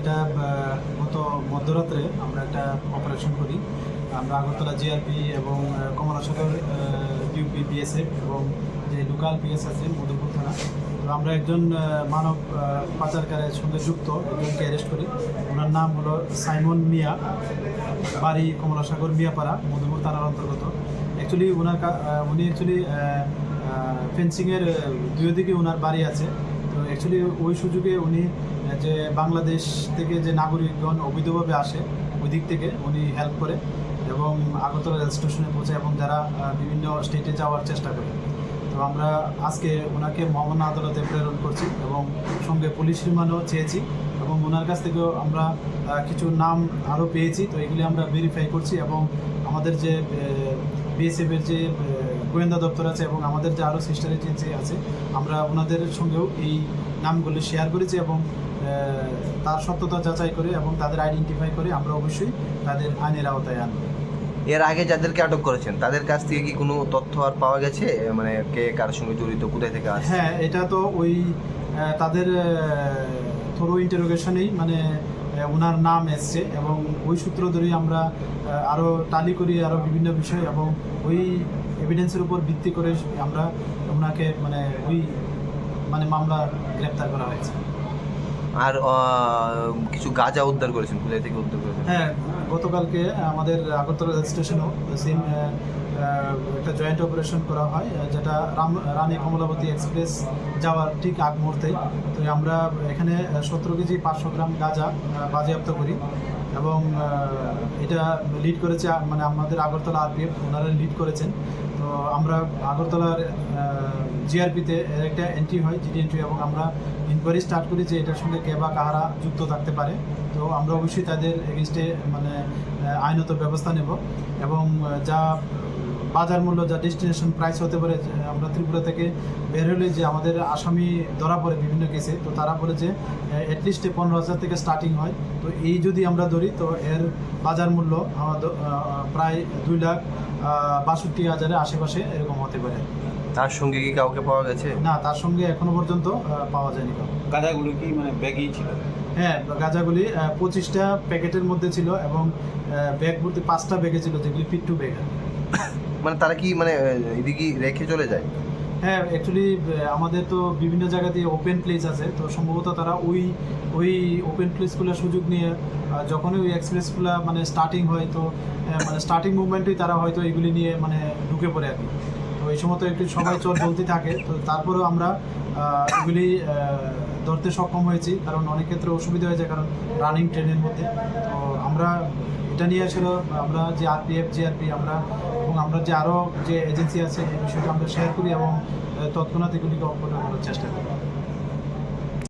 এটা গত মধ্যরাত্রে আমরা একটা অপারেশন করি। আমরা আগরতলা জিআরপি এবং কমলাসাগর ডিউপি বিএসএফ এবং যে লোকাল পিএস আছে মধুপুর থানা, তো আমরা একজন মানব পাচারকারের সঙ্গে যুক্ত একজনকে অ্যারেস্ট করি। ওনার নাম হলো সাইমন মিয়া, বাড়ি কমলাসাগর মিয়াপাড়া, মধুপুর থানার অন্তর্গত। উনি অ্যাকচুয়ালি ফেন্সিংয়ের দুই দিকে ওনার বাড়ি আছে। তো অ্যাকচুয়ালি ওই সুযোগে উনি যে বাংলাদেশ থেকে যে নাগরিকগণ অবৈধভাবে আসে ওই দিক থেকে উনি হেল্প করে এবং আগরতলা রেল স্টেশনে পৌঁছায় এবং যারা বিভিন্ন স্টেটে যাওয়ার চেষ্টা করে। তো আমরা আজকে ওনাকে মহামান্য আদালতে প্রেরণ করছি এবং সঙ্গে পুলিশ রিমান্ডও চেয়েছি এবং ওনার কাছ থেকেও আমরা কিছু নাম আরও পেয়েছি। তো এগুলি আমরা ভেরিফাই করছি এবং আমাদের যে বিএসএফের যে গোয়েন্দা দপ্তর আছে এবং আমাদের যে আরও সিস্টার এজেন্সি আছে, আমরা ওনাদের সঙ্গেও এই নামগুলো শেয়ার করেছি এবং তার সত্যতা যাচাই করে এবং তাদের আইডেন্টিফাই করে আমরা অবশ্যই তাদের আইনের আওতায় আনব। এর আগে যাদেরকে আটক করেছেন তাদের কাছ থেকে কি কোনো তথ্য আর পাওয়া গেছে, মানে কে কার সঙ্গে জড়িত, কোথায় থেকে আসছে? হ্যাঁ, এটা তো ওই তাদের থ্রো ইন্টারোগেশনেই মানে ওনার নাম এসছে এবং ওই সূত্র ধরেই আমরা আরও টালি করি আরও বিভিন্ন বিষয় এবং ওই এভিডেন্সের উপর ভিত্তি করে আমরা ওনাকে মানে মামলা গ্রেপ্তার করা হয়েছে। আর কিছু গাঁজা উদ্ধার করেছেন, কোথায় থেকে উদ্ধার করেছেন? হ্যাঁ, গতকালকে আমাদের আগরতলা রেল স্টেশনেও সেম একটা জয়েন্ট অপারেশন করা হয়, যেটা রানী কমলাবতী এক্সপ্রেস যাওয়ার ঠিক আগ মুহূর্তে। তো আমরা এখানে 17 কেজি 500 গ্রাম গাঁজা বাজেয়াপ্ত করি এবং এটা লিড করেছে মানে আমাদের আগরতলা আরপিএফ, ওনারা লিড করেছেন। তো আমরা আগরতলার জিআরপিতে একটা এন্ট্রি হয়, জিডি এন্ট্রি, এবং আমরা ইনকোয়ারি স্টার্ট করি যে এটার সঙ্গে কে বা কাহারা যুক্ত থাকতে পারে। তো আমরা অবশ্যই তাদের এগেনস্টে মানে আইনত ব্যবস্থা নেব এবং যা বাজার মূল্য, যা ডেস্টিনেশন প্রাইস হতে পারে, আমরা ত্রিপুরা থেকে বের হলে যে আমাদের আসামি ধরা পড়ে বিভিন্ন কেসে, তো তারা বলে যে অ্যাটলিস্ট 15,000 থেকে স্টার্টিং হয়। তো এই যদি আমরা ধরি তো এর বাজার মূল্য আমাদের প্রায় 2,62,000-এর আশেপাশে এরকম হতে পারে। তার সঙ্গে কি কাউকে পাওয়া গেছে? না, তার সঙ্গে এখনো পর্যন্ত পাওয়া যায়নি। গাঁজাগুলো কি মানে ব্যাগেই ছিল? হ্যাঁ, গাঁজাগুলি 25টা প্যাকেটের মধ্যে ছিল এবং ব্যাগ ভর্তি 5টা ব্যাগে ছিল, যেগুলি পিট্টু ব্যাগ। মানে তারা কি মানে এদিকে রেখে চলে যায়? হ্যাঁ, অ্যাকচুয়ালি আমাদের তো বিভিন্ন জায়গাতে ওপেন প্লেস আছে, তো সম্ভবত তারা ওই ওপেন প্লেসগুলোর সুযোগ নিয়ে যখনই ওই এক্সপ্রেসগুলো মানে স্টার্টিং হয়, তো মানে স্টার্টিং মুভমেন্টেই তারা হয়তো এগুলি নিয়ে মানে ঢুকে পড়ে আর কি। তো এই সময় তো একটু সবাই চলতে থাকে, তো তারপরেও আমরা এগুলি ধরতে সক্ষম হয়েছি, কারণ অনেক ক্ষেত্রে অসুবিধা হয়ে যায় কারণ রানিং ট্রেনের মধ্যে। তো আমরা এটা নিয়ে আসলে আমরা যে আরপিএফ, জিআরপি এবং আমরা যে আরও যে এজেন্সি আছে এই বিষয়টা আমরা শেয়ার করি এবং তৎক্ষণাৎ এগুলিকে অপরাধ করার চেষ্টা করি।